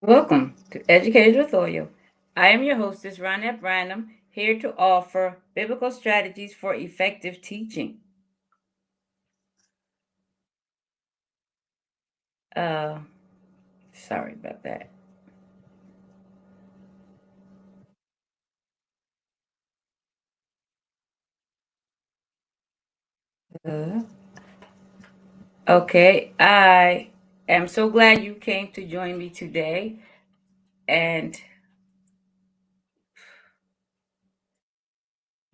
Welcome to Educators with Oil. I am your hostess, Ronnette Branham, here to offer biblical strategies for effective teaching. Uh, Sorry about that. Uh, okay, I am so glad you came to join me today. And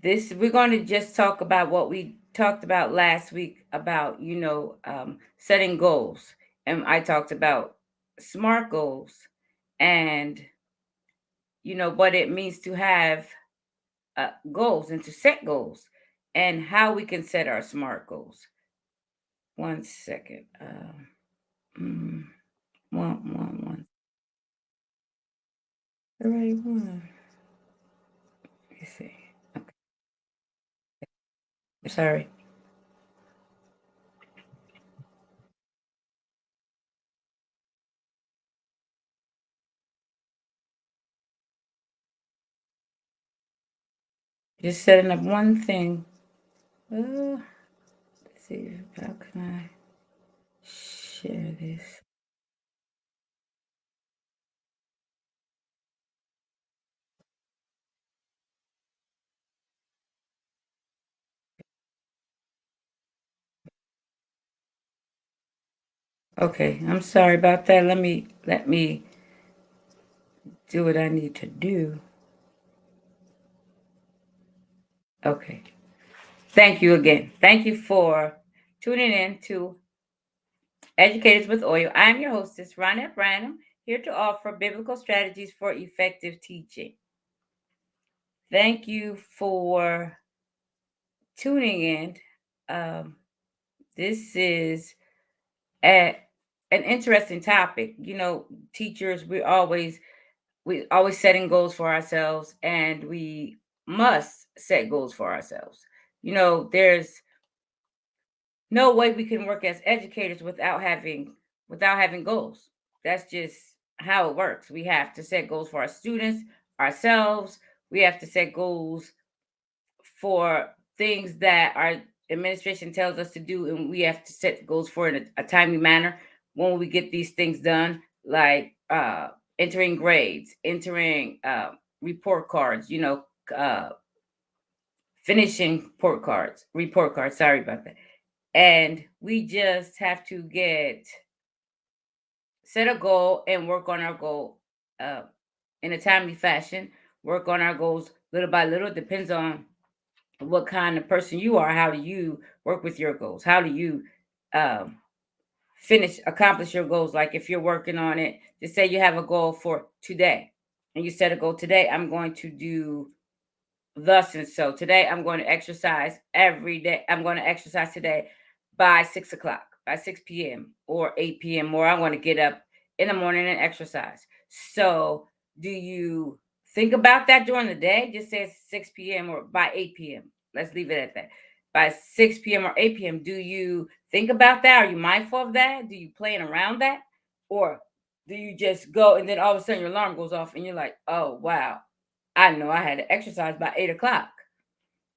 this, we're going to just talk about what we talked about last week about, setting goals. And I talked about SMART goals and, what it means to have goals and to set goals and how we can set our SMART goals. One second. Mm, one. The right one. Let me see. Okay. Sorry. Just setting up one thing. Let's see. How can I share this? Okay. I'm sorry about that. Let me do what I need to do. Okay. Thank you again. Thank you for tuning in to Educators with Oil. I'm your hostess, Ronnette Branham, here to offer biblical strategies for effective teaching. Thank you for tuning in. Um, this is a, an interesting topic. Teachers, we always setting goals for ourselves, and we must set goals for ourselves. There's no way we can work as educators without having goals. That's just how it works. We have to set goals for our students, ourselves. We have to set goals for things that our administration tells us to do, and we have to set goals for in a timely manner when we get these things done, like entering grades, entering report cards, uh, finishing report cards. Sorry about that. And we just have to set a goal and work on our goal uh, in a timely fashion. Work on our goals little by little. Depends on what kind of person you are. How do you work with your goals? How do you um, accomplish your goals? Like if you're working on it, just say you have a goal for today, and you set a goal today. I'm going to do thus and so. Today, I'm going to exercise every day. I'm going to exercise today by 6 o'clock, by 6 p.m. or 8 p.m. Or I'm going to get up in the morning and exercise. So, do you think about that during the day? Just say it's 6 p.m. or by 8 p.m. Let's leave it at that. By 6 p.m. or 8 p.m., do you think about that? Are you mindful of that? Do you plan around that? Or do you just go and then all of a sudden your alarm goes off and you're like, oh, wow, I know I had to exercise by 8 o'clock.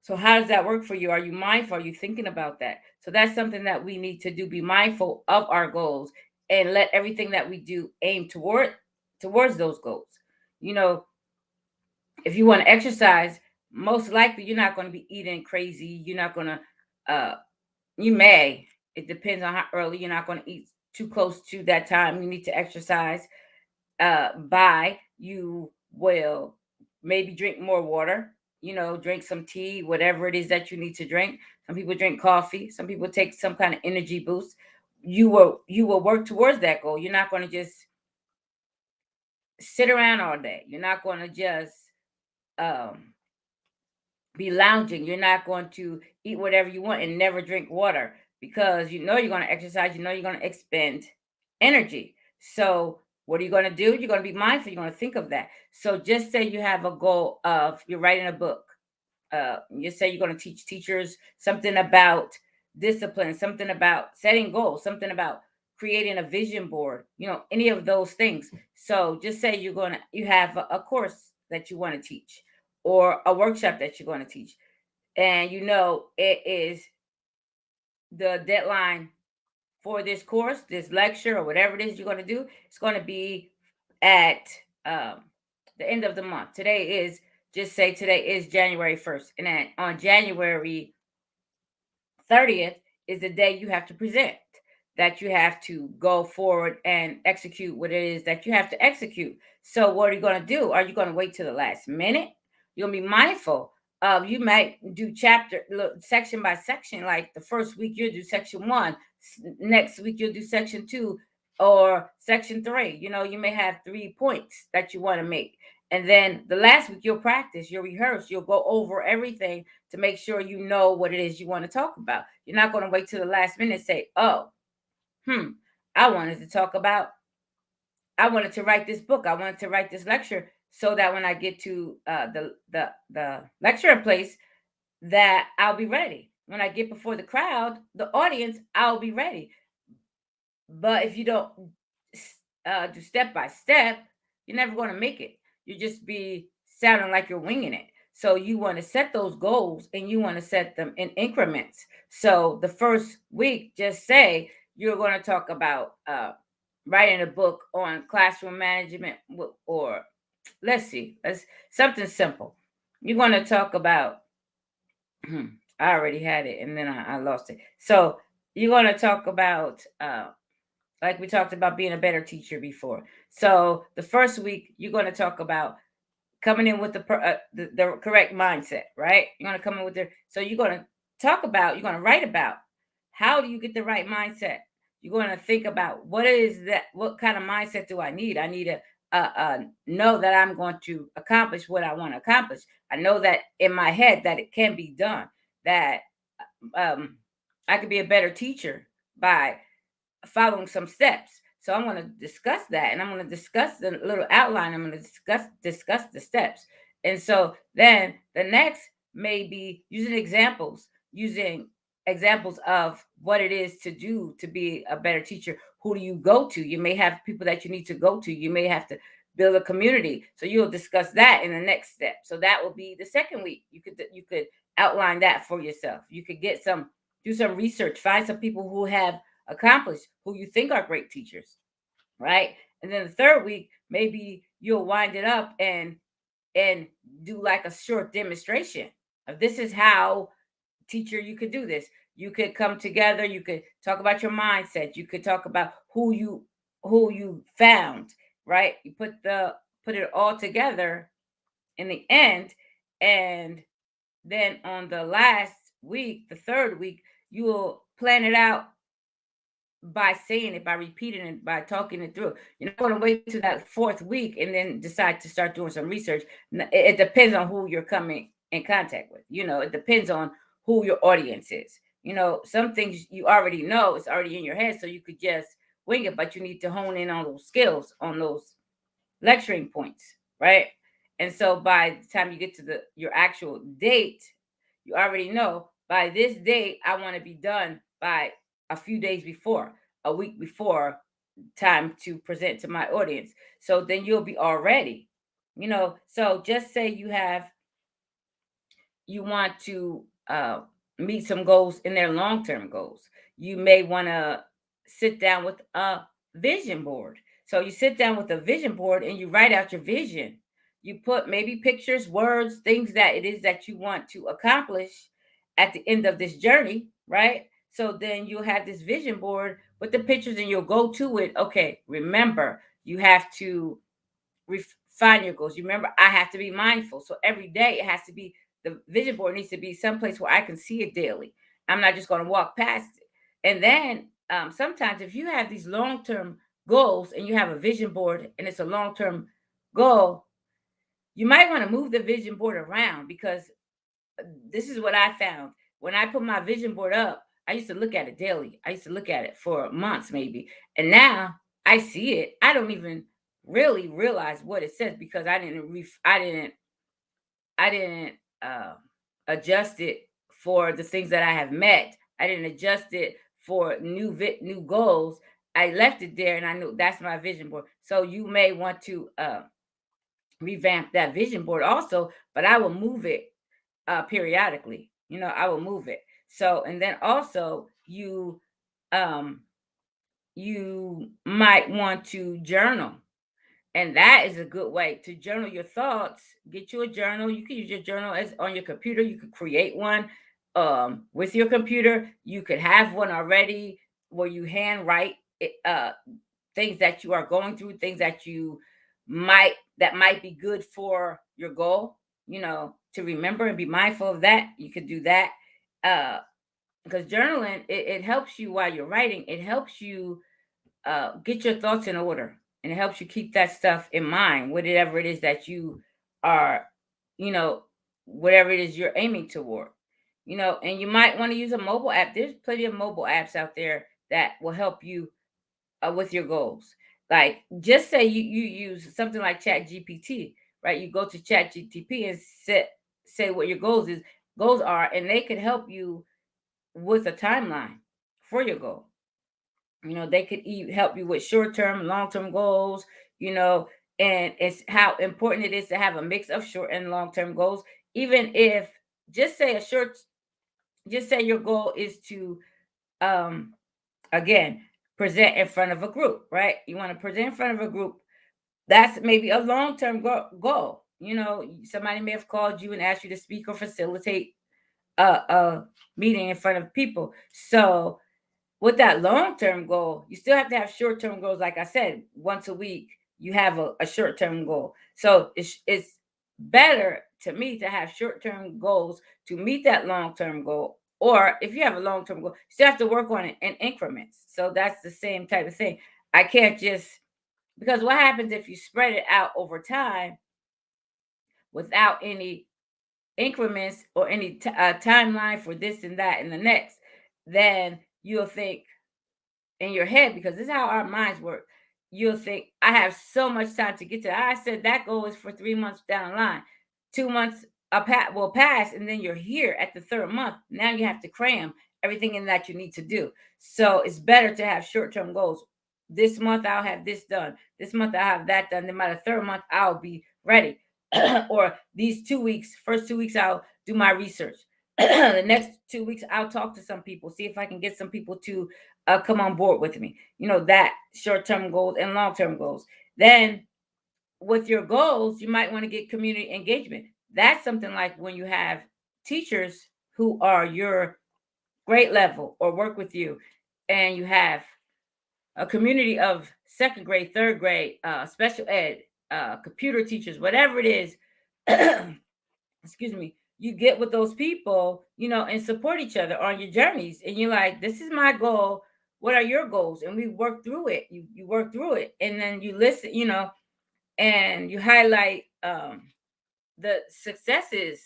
So how does that work for you? Are you mindful? Are you thinking about that? So that's something that we need to do. Be mindful of our goals and let everything that we do aim towards those goals. You know, if you want to exercise, most likely you're not going to be eating crazy. You're not going to. You may. It depends on how early. You're not going to eat too close to that time you need to exercise by. You will maybe drink more water, drink some tea, whatever it is that you need to drink. Some people drink coffee, some people take some kind of energy boost. You will work towards that goal. You're not going to just sit around all day. You're not going to just um be lounging. You're not going to eat whatever you want and never drink water because you're going to exercise, you're going to expend energy. So, what are you going to do? You're going to be mindful. You're going to think of that. So, just say you have a goal of you're writing a book. You say you're going to teach teachers something about discipline, something about setting goals, something about creating a vision board, any of those things. So just say you have a course that you want to teach, or a workshop that you're going to teach, and it is the deadline for this course, this lecture, or whatever it is you're going to do. It's going to be at um, the end of the month. Just say today is January 1st. And then on January 30th is the day you have to present, that you have to go forward and execute what it is that you have to execute. So, what are you going to do? Are you going to wait till the last minute? You're going to be mindful of, you might do section by section. Like the first week, you'll do section one, next week, you'll do section two or section three. You may have 3 points that you want to make. And then the last week, you'll practice, you'll rehearse, you'll go over everything to make sure you know what it is you want to talk about. You're not going to wait till the last minute and say, oh, I wanted to talk about, I wanted to write this book, I wanted to write this lecture, so that when I get to the lecture place, that I'll be ready. When I get before the crowd, the audience, I'll be ready. But if you don't do step by step, you're never going to make it. You just be sounding like you're winging it. So you want to set those goals, and you want to set them in increments. So the first week, just say you're going to talk about writing a book on classroom management, or let's something simple. You're going to talk about, I already had it and then I lost it. So you're going to talk about like we talked about being a better teacher before. So the first week, you're going to talk about coming in with the correct mindset, right? You're going to come in with so you're going to you're going to write about, how do you get the right mindset? You're going to think about, what kind of mindset do I need? I need to know that I'm going to accomplish what I want to accomplish. I know that in my head that it can be done, that um, I could be a better teacher by following some steps. So I'm going to discuss that, and I'm going to discuss the little outline. I'm going to discuss the steps. And so then the next may be using examples of what it is to do to be a better teacher. Who do you go to? You may have people that you need to go to. You may have to build a community. So you'll discuss that in the next step. So that will be the second week. You could outline that for yourself. You could do some research, find some people who have accomplished, who you think are great teachers, right? And then the third week, maybe you'll wind it up and do like a short demonstration of, this is how, teacher, you could do this. You could come together, you could talk about your mindset, you could talk about who you found, right? You put it all together in the end. And then on the last week, the third week, you will plan it out by saying it, by repeating it, by talking it through. You're not going to wait to that fourth week and then decide to start doing some research. It depends on who you're coming in contact with. It depends on who your audience is. Some things you already know, it's already in your head, so you could just wing it, but you need to hone in on those skills, on those lecturing points, right? And so by the time you get to your actual date, you already know, by this date, I want to be done by a few days before, a week before time to present to my audience. So then you'll be all ready. So just say you want to meet some goals in their long-term goals. You may want to sit down with a vision board. So you sit down with a vision board and you write out your vision. You put maybe pictures, words, things that it is that you want to accomplish at the end of this journey, right? So then you'll have this vision board with the pictures, and you'll go to it. Okay, remember, you have to refine your goals. You remember, I have to be mindful. So every day it has to be, the vision board needs to be someplace where I can see it daily. I'm not just going to walk past it. And then sometimes if you have these long-term goals and you have a vision board and it's a long-term goal, you might want to move the vision board around, because this is what I found. When I put my vision board up, I used to look at it daily. I used to look at it for months maybe. And now I see it. I don't even really realize what it says, because I didn't uh, adjust it for the things that I have met. I didn't adjust it for new goals. I left it there and I knew that's my vision board. So you may want to revamp that vision board also, but I will move it periodically. I will move it. So, and then also um you might want to journal. And that is a good way to journal your thoughts. Get you a journal. You can use your journal as on your computer. You could create one with your computer. You could have one already where you handwrite things that you are going through, things that might be good for your goal. To remember and be mindful of that. You could do that because journaling it helps you while you're writing. It helps you get your thoughts in order, and it helps you keep that stuff in mind, whatever it is that you are, you know, whatever it is you're aiming toward. And you might want to use a mobile app. There's plenty of mobile apps out there that will help you with your goals. Like, just say you use something like Chat GPT, right? You go to Chat GPT and say what your goals are, and they could help you with a timeline for your goal. They could help you with short-term, long-term goals, you know, and it's how important it is to have a mix of short and long-term goals. Even if, just say just say your goal is to, um, again, present in front of a group, right? You want to present in front of a group. That's maybe a long-term goal. Somebody may have called you and asked you to speak or facilitate a meeting in front of people. So with that long term goal, you still have to have short term goals. Like I said, once a week, you have a short term goal. So it's better to me to have short term goals to meet that long term goal. Or if you have a long term goal, you still have to work on it in increments. So that's the same type of thing. I can't just, because what happens if you spread it out over time without any increments or any timeline for this and that and the next, then you'll think in your head, because this is how our minds work. You'll think, I have so much time to get to that. I said that goal is for 3 months down the line. 2 months will pass, and then you're here at the third month. Now you have to cram everything in that you need to do. So it's better to have short term goals. This month I'll have this done. This month I'll have that done. Then by the third month I'll be ready. Or these 2 weeks, first 2 weeks I'll do my research. The next 2 weeks I'll talk to some people, see if I can get some people to come on board with me. That short-term goals and long-term goals. Then with your goals, you might want to get community engagement. That's something like when you have teachers who are your grade level or work with you, and you have a community of second grade, third grade, special ed, computer teachers, whatever it is. Excuse me. You get with those people, and support each other on your journeys. And you're like, this is my goal. What are your goals? And we work through it. You work through it, and then you listen, and you highlight the successes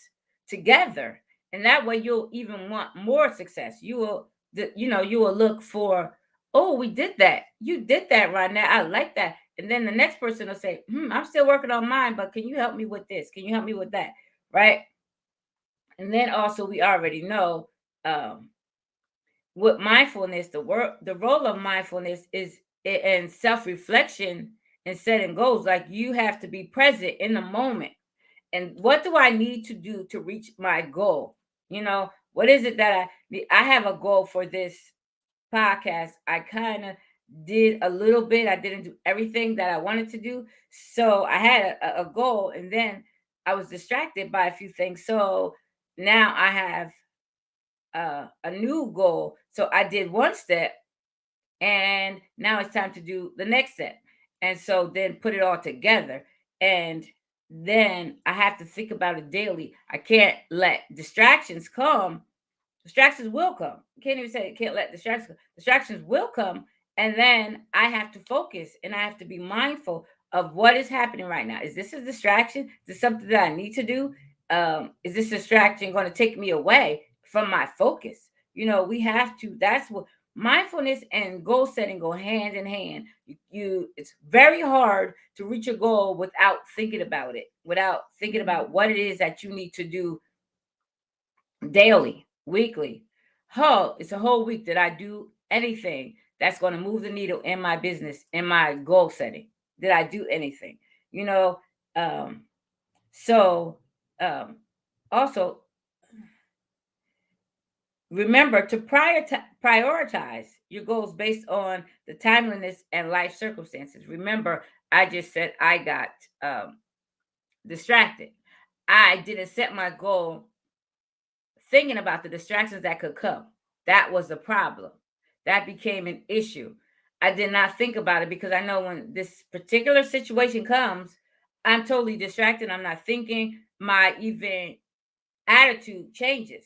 together. And that way you'll even want more success. You will look for, oh, we did that. You did that right now. I like that. And then the next person will say, I'm still working on mine, but can you help me with this? Can you help me with that? Right. And then also we already know, with mindfulness, the role of mindfulness is in self-reflection and setting goals. Like, you have to be present in the moment. And what do I need to do to reach my goal? What is it that I need? I have a goal for this podcast. I kind of did a little bit. I didn't do everything that I wanted to do. So I had a goal, and then I was distracted by a few things. So now I have a new goal. So I did one step, and now it's time to do the next step. And so then put it all together. And then I have to think about it daily. I can't let distractions come. Distractions will come. You can't even say you can't let distractions come. Distractions will come. And then I have to focus, and I have to be mindful of what is happening right now. Is this a distraction? Is this something that I need to do? Is this distraction going to take me away from my focus? We have to, that's what mindfulness and goal setting go hand in hand. It's very hard to reach a goal without thinking about it, without thinking about what it is that you need to do daily, weekly. Oh, it's a whole week. Did I do anything? that's going to move the needle in my business, in my goal setting? Did I do anything? You know, um, so um, also remember to prioritize your goals based on the timeliness and life circumstances. Remember, I just said I got distracted. I didn't set my goal thinking about the distractions that could come. That was the problem. That became an issue. I did not think about it because I know when this particular situation comes, I'm totally distracted. I'm not thinking. My even attitude changes.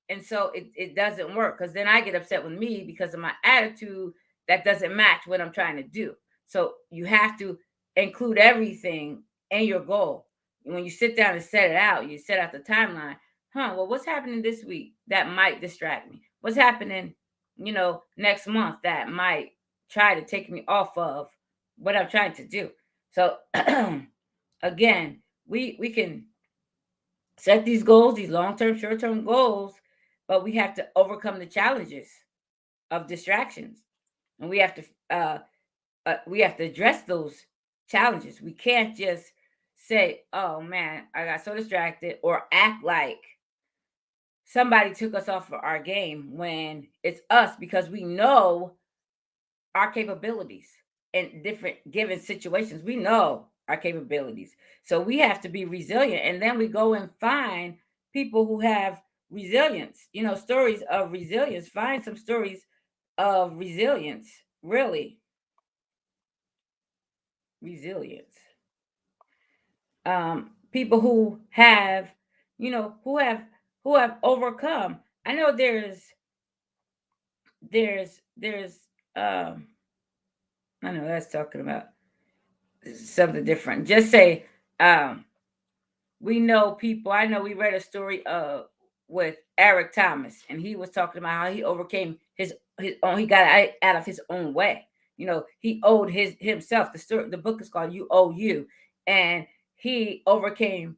And so it doesn't work because then I get upset with me because of my attitude that doesn't match what I'm trying to do. So you have to include everything in your goal. When you sit down and set it out, you set out the timeline. Well, what's happening this week that might distract me? What's happening, next month that might try to take me off of what I'm trying to do? So again, we can set these goals, these long-term, short-term goals, but we have to overcome the challenges of distractions, and we have to address those challenges. We can't just say, "Oh man, I got so distracted," or act like somebody took us off of our game when it's us, because we know our capabilities in different given situations. We know our capabilities. So we have to be resilient. And then we go and find people who have resilience, stories of resilience. Find some stories of resilience, really resilience. People who have, who have overcome. I know there's I know that's talking about something different. Just say, um, we know people. I know we read a story with Eric Thomas, and he was talking about how he overcame his own. He got out of his own way. He owed himself. The book is called "You Owe You," and he overcame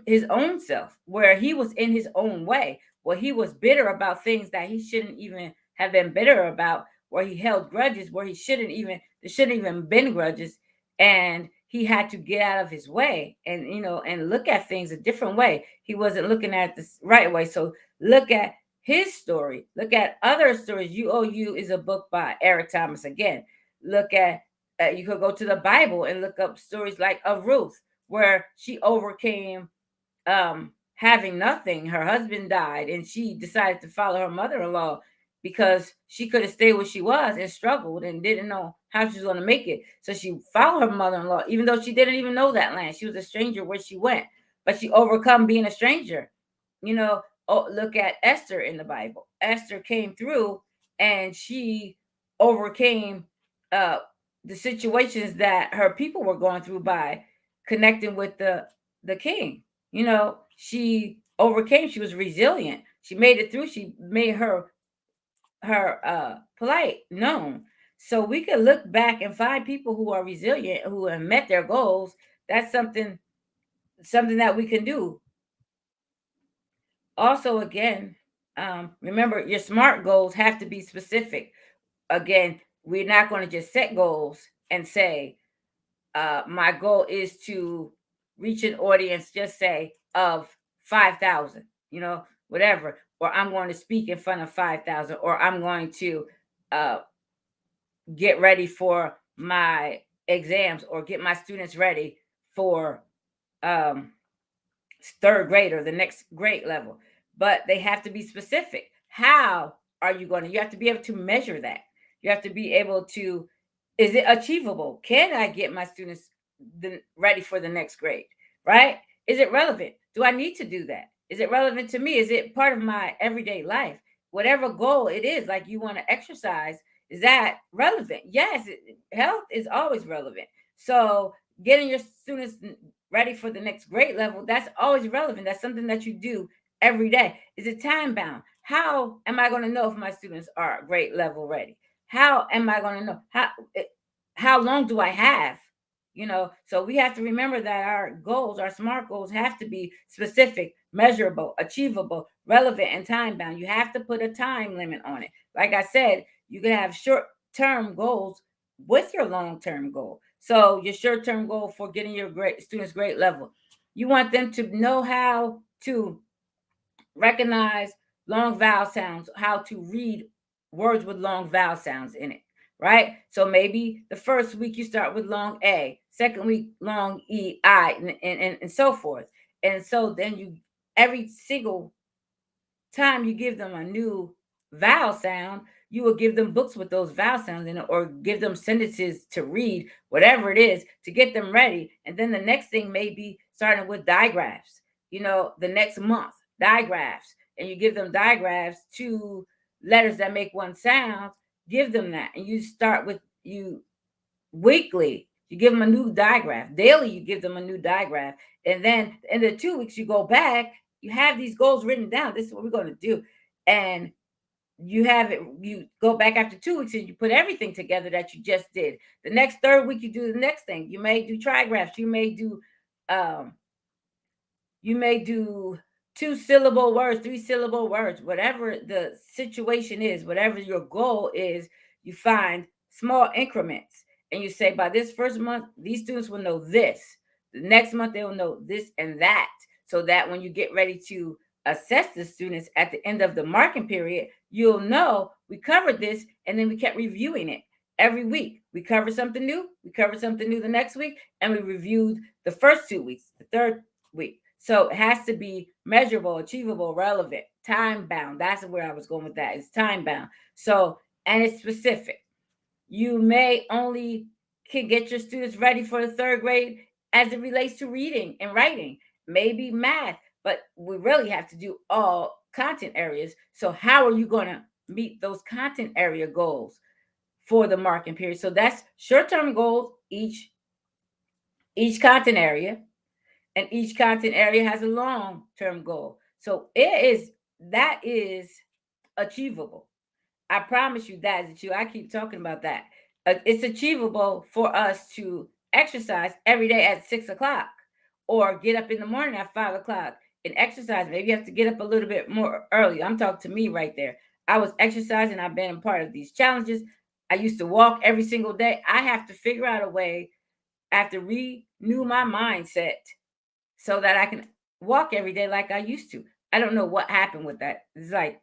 his own self, where he was in his own way, where he was bitter about things that he shouldn't even have been bitter about, where he held grudges where he shouldn't even there shouldn't even been grudges, and he had to get out of his way and and look at things a different way. He wasn't looking at this right way. So look at his story, look at other stories. You Owe You is a book by Eric Thomas. Again, look at you could go to the Bible and look up stories like of Ruth, where she overcame having nothing. Her husband died and she decided to follow her mother-in-law because she could have stayed where she was and struggled and didn't know how she was going to make it. So she followed her mother-in-law, even though she didn't even know that land. She was a stranger where she went, but she overcome being a stranger. Look at Esther in the Bible. Esther came through and she overcame uh, the situations that her people were going through by connecting with the king. She overcame. She was resilient. She made it through. She made her plight known. So we can look back and find people who are resilient, who have met their goals. That's something that we can do. Also, again, remember your SMART goals have to be specific. Again, we're not going to just set goals and say, my goal is to reach an audience, just say, of 5,000, whatever, or I'm going to speak in front of 5,000, or I'm going to uh, get ready for my exams, or get my students ready for um, third grade or the next grade level. But they have to be specific. How are you going to? You have to be able to measure that. You have to be able to, is it achievable? Can I get my students ready for the next grade? Right? Is it relevant? Do I need to do that? Is it relevant to me? Is it part of my everyday life? Whatever goal it is, like you want to exercise, is that relevant? Yes, health is always relevant. So getting your students ready for the next grade level, that's always relevant. That's something that you do every day. Is it time bound? How am I going to know if my students are grade level ready? How am I going to know? How long do I have? So we have to remember that our goals, our SMART goals, have to be specific, measurable, achievable, relevant, and time bound. You have to put a time limit on it. Like I said, you can have short term goals with your long term goal. So your short term goal for getting your great students grade level, you want them to know how to recognize long vowel sounds, how to read words with long vowel sounds in it, right? So maybe the first week you start with long A, second week long E, I, and so forth. And so then you, every single time you give them a new vowel sound, you will give them books with those vowel sounds in it, or give them sentences to read, whatever it is, to get them ready. And then the next thing may be starting with digraphs, the next month, digraphs. And you give them digraphs to letters that make one sound, give them that. And you start with you weekly, you give them a new digraph. Daily, you give them a new digraph. And then in the 2 weeks, you go back, you have these goals written down. This is what we're going to do. And you have it, you go back after 2 weeks and you put everything together that you just did. The next third week, you do the next thing. You may do trigraphs, um, you may do 2-syllable words, 3-syllable words, whatever the situation is, whatever your goal is, you find small increments. And you say, by this first month, these students will know this. The next month, they will know this and that. So that when you get ready to assess the students at the end of the marking period, you'll know we covered this, and then we kept reviewing it every week. We covered something new, we covered something new the next week, and we reviewed the first 2 weeks, the third week. So it has to be measurable, achievable, relevant, time bound. That's where I was going with that. It's time bound. So, and it's specific. You may only can get your students ready for the third grade as it relates to reading and writing, maybe math, but we really have to do all content areas. So how are you going to meet those content area goals for the marking period? So that's short-term goals, each content area, and each content area has a long-term goal. So that is achievable. I promise you that is achievable. I keep talking about that. It's achievable for us to exercise every day at 6 o'clock, or get up in the morning at 5 o'clock and exercise. Maybe you have to get up a little bit more early. I'm talking to me right there. I was exercising. I've been a part of these challenges. I used to walk every single day. I have to figure out a way. I have to renew my mindset so that I can walk every day like I used to. I don't know what happened with that. It's like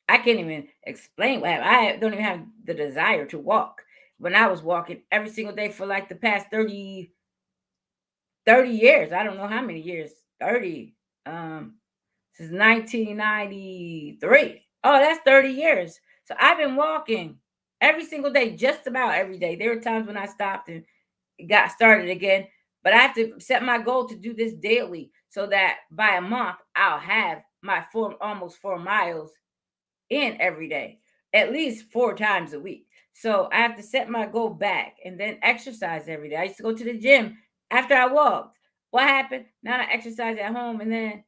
I can't even explain what happened. I don't even have the desire to walk. When I was walking every single day for like the past 30 years, I don't know how many years, 30, since 1993. Oh, that's 30 years. So I've been walking every single day, just about every day. There were times when I stopped and got started again, but I have to set my goal to do this daily so that by a month I'll have my almost 4 miles in every day, at least 4 times a week. So I have to set my goal back and then exercise every day. I used to go to the gym after I walked. What happened? Now I exercise at home, and then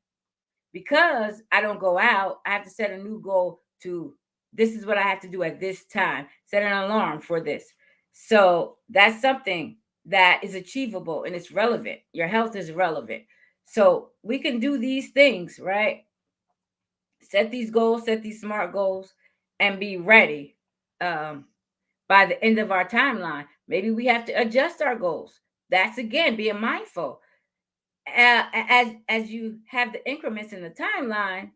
because I don't go out, I have to set a new goal to this is what I have to do at this time. Set an alarm for this. So that's something that is achievable and it's relevant. Your health is relevant. So we can do these things, right? Set these goals, set these smart goals, and be ready um, by the end of our timeline. Maybe we have to adjust our goals. That's again being mindful. As you have the increments in the timeline,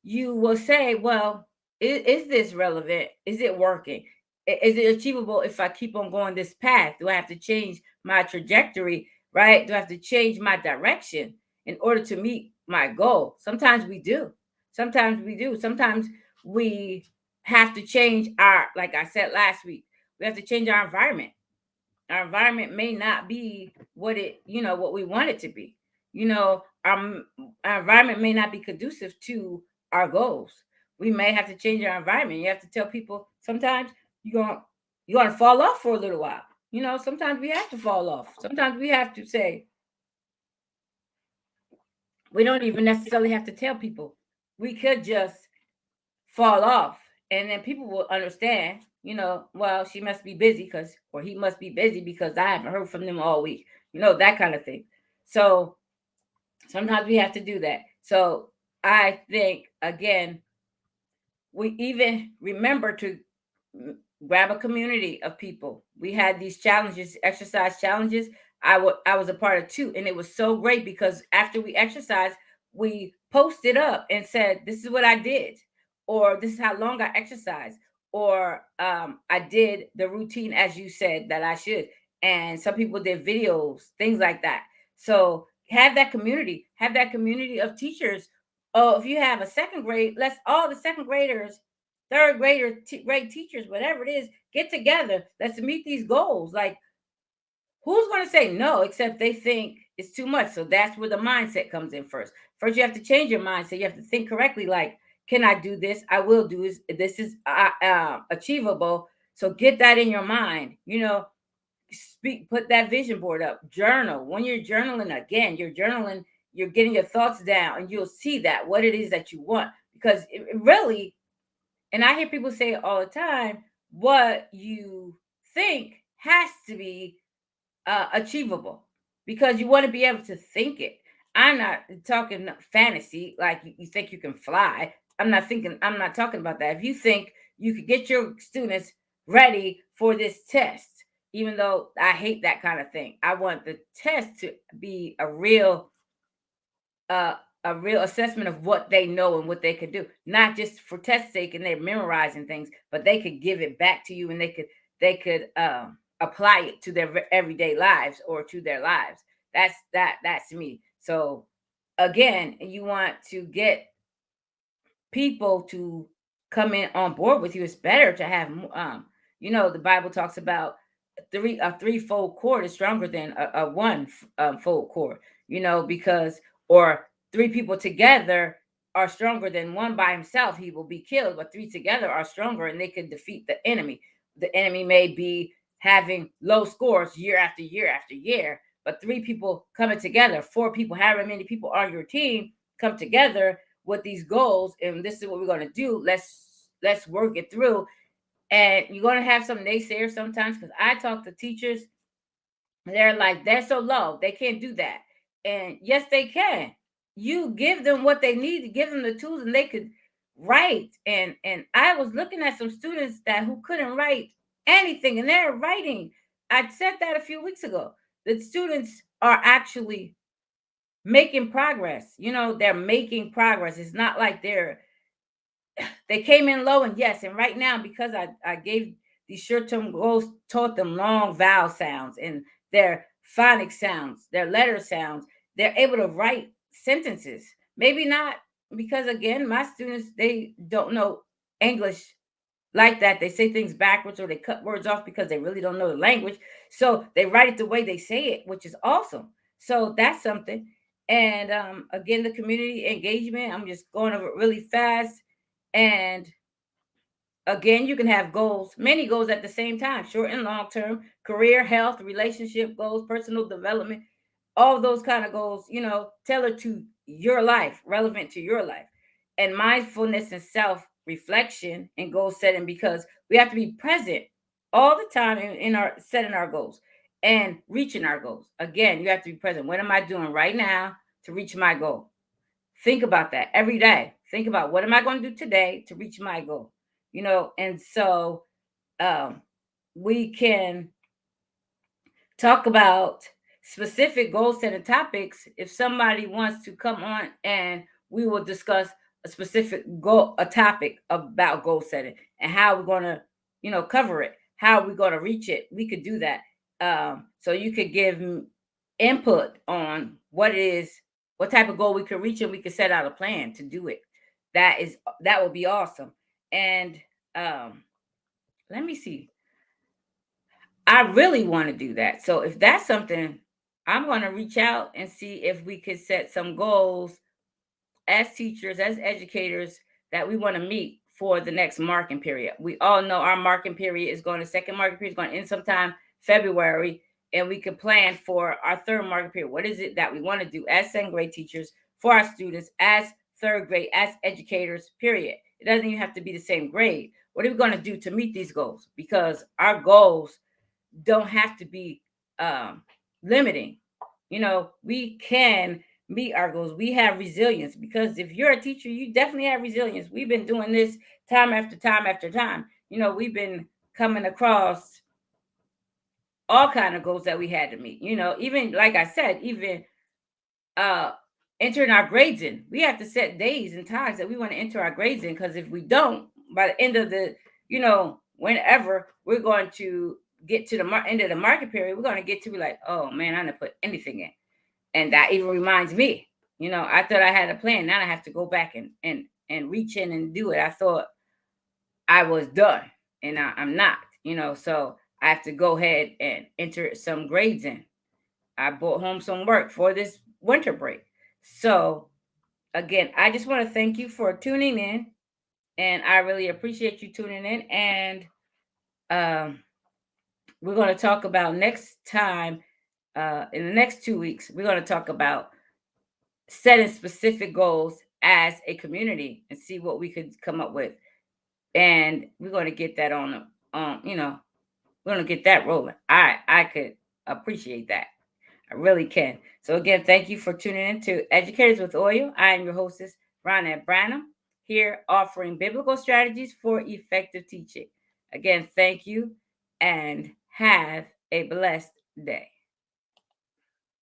you will say, well, is this relevant? Is it working? Is it achievable if I keep on going this path? Do I have to change my trajectory, right? Do I have to change my direction in order to meet my goal? Sometimes we do. Sometimes we do. Sometimes we have to change like I said last week, we have to change our environment. Our environment may not be what we want it to be. Our environment may not be conducive to our goals. We may have to change our environment. You have to tell people sometimes you're gonna fall off for a little while. Sometimes we have to fall off. Sometimes we have to say, we don't even necessarily have to tell people. We could just fall off, and then people will understand, well, she must be busy or he must be busy because I haven't heard from them all week, that kind of thing. So sometimes we have to do that. So I think, again, we even remember to grab a community of people. We had these challenges, exercise challenges. I was a part of two, and it was so great because after we exercised, we posted up and said, "This is what I did," or "This is how long I exercised," or "I did the routine as you said that I should." And some people did videos, things like that. So have that community of teachers. Oh, if you have a second grade, let's all the second graders, grade teachers, whatever it is, get together. Let's meet these goals. Like, who's going to say no except they think it's too much? So that's where the mindset comes in first. First, you have to change your mindset. You have to think correctly. Like, can I do this? I will do this. This is achievable. So get that in your mind. Speak, put that vision board up, journal. When you're journaling, again, you're journaling, you're getting your thoughts down, and you'll see that what it is that you want. Because it really, and I hear people say it all the time, what you think has to be achievable, because you want to be able to think it. I'm not talking fantasy, like you think you can fly. I'm not talking about that. If you think you could get your students ready for this test, even though I hate that kind of thing, I want the test to be uh, a real assessment of what they know and what they could do, not just for test sake and they're memorizing things, but they could give it back to you, and they could apply it to their everyday lives or to their lives. That's me. So again, you want to get people to come in on board with you. It's better to have the Bible talks about a threefold cord is stronger than a one fold cord, because, or three people together are stronger than one by himself. He will be killed, but three together are stronger, and they can defeat the enemy. The enemy may be having low scores year after year after year, but three people coming together, four people, however many people on your team, come together with these goals, and this is what we're going to do. Let's work it through. And you're going to have some naysayers sometimes, because I talk to teachers, they're like, they're so low, they can't do that. And yes, they can. You give them what they need, to give them the tools, and they could write. And I was looking at some students that who couldn't write anything, and they're writing. I said that a few weeks ago. The students are actually making progress. They're making progress. It's not like they came in low, and yes, and right now, because I gave these short-term goals, taught them long vowel sounds and their phonic sounds, their letter sounds, they're able to write sentences. Maybe not, because again, my students, they don't know English like that. They say things backwards, or they cut words off because they really don't know the language. So they write it the way they say it, which is awesome. So that's something. And again, the community engagement, I'm just going over it really fast. And again, you can have goals, many goals at the same time, short and long term, career, health, relationship goals, personal development, all those kind of goals, tailored to your life, relevant to your life. And mindfulness and self reflection and goal setting, because we have to be present all the time in our setting our goals and reaching our goals. Again, you have to be present. What am I doing right now to reach my goal? Think about that every day. Think about, what am I going to do today to reach my goal? And so um, we can talk about specific goal setting topics if somebody wants to come on, and we will discuss a specific goal, a topic about goal setting and how we're going to, cover it, how we're going to reach it. We could do that. So you could give input on what type of goal we could reach, and we could set out a plan to do it. That would be awesome. And um, let me see. I really want to do that. So if that's something, I'm going to reach out and see if we could set some goals as teachers, as educators, that we want to meet for the next marking period. We all know our marking period is going to second marking period is going to end sometime February, and we can plan for our third marking period. What is it that we want to do as second grade teachers for our students, as third grade, as educators, period. It doesn't even have to be the same grade. What are we going to do to meet these goals? Because our goals don't have to be limiting. We can meet our goals. We have resilience, because if you're a teacher, you definitely have resilience. We've been doing this time after time after time. We've been coming across all kind of goals that we had to meet. Even like I said, even uh entering our grades in. We have to set days and times that we want to enter our grades in, because if we don't, by the end of the, whenever we're going to get to the end of the market period, we're going to get to be like, oh man, I didn't put anything in. And that even reminds me, I thought I had a plan. Now I have to go back and reach in and do it. I thought I was done, and I'm not, so I have to go ahead and enter some grades in. I brought home some work for this winter break. So, again, I just want to thank you for tuning in, and I really appreciate you tuning in. And um, we're going to talk about next time, in the next 2 weeks, we're going to talk about setting specific goals as a community and see what we could come up with. And we're going to get that we're going to get that rolling. I could appreciate that. I really can. So again, thank you for tuning in to Educators with Oil. I am your hostess, Ronnette Branham, here offering biblical strategies for effective teaching. Again, thank you and have a blessed day.